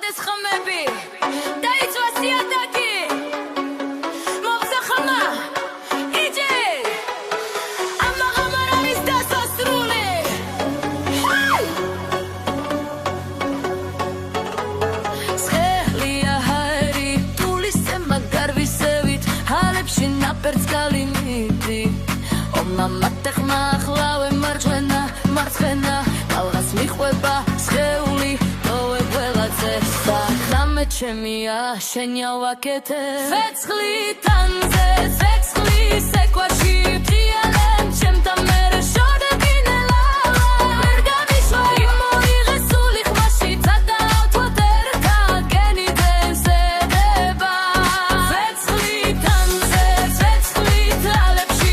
Modes xmebi Daitsva siataki Mobzaxama Ije Amma gamaris dasasruli Sxelia hari Tulise magarvisevit Halebshi naperts galimiti Mama texma xlawe marjvena marცხena Algas mikhweba sxeuli towe gveladze Saxame chemia shenya vakete Fetsxli tanze fetsxli sekvashi Prialem chemta mere shodeginela Bergamishva imoighe suli xmashi Tzada otvoterta geni densedeba Fetsxli tanze fetsxli tralepshi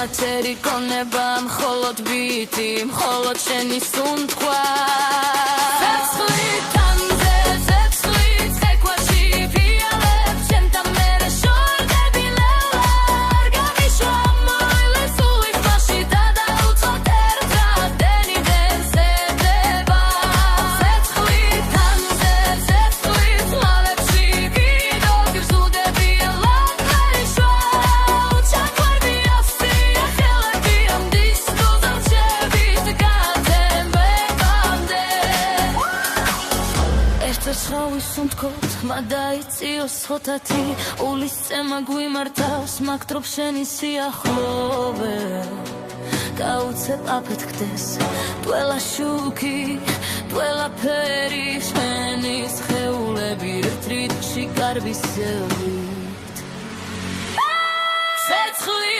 Materi koneba მხოლოდ ბიტი მხოლოდ შენი სუნთქვა Fetsxli tanze fetsxli tsekvashi Prialeb chemta mere shodeginela Bergamishva moile suli xmashi Dada utzvoterta deni densedeba Fetsxli tanze fetsxli tlalebshi Gidog grzudები ელად ხარიშვა Uçaklarbi Schawi sundkot, madaitzios xotati Ulisema გვიმართავს, მაგ დროშ შენი სიახლოვე Გაუცებ აფეთქდეს, ტველა შუქი, ტველა ფერი შენი სხეულები ერთ რიტმში გარბისევით Fetsxli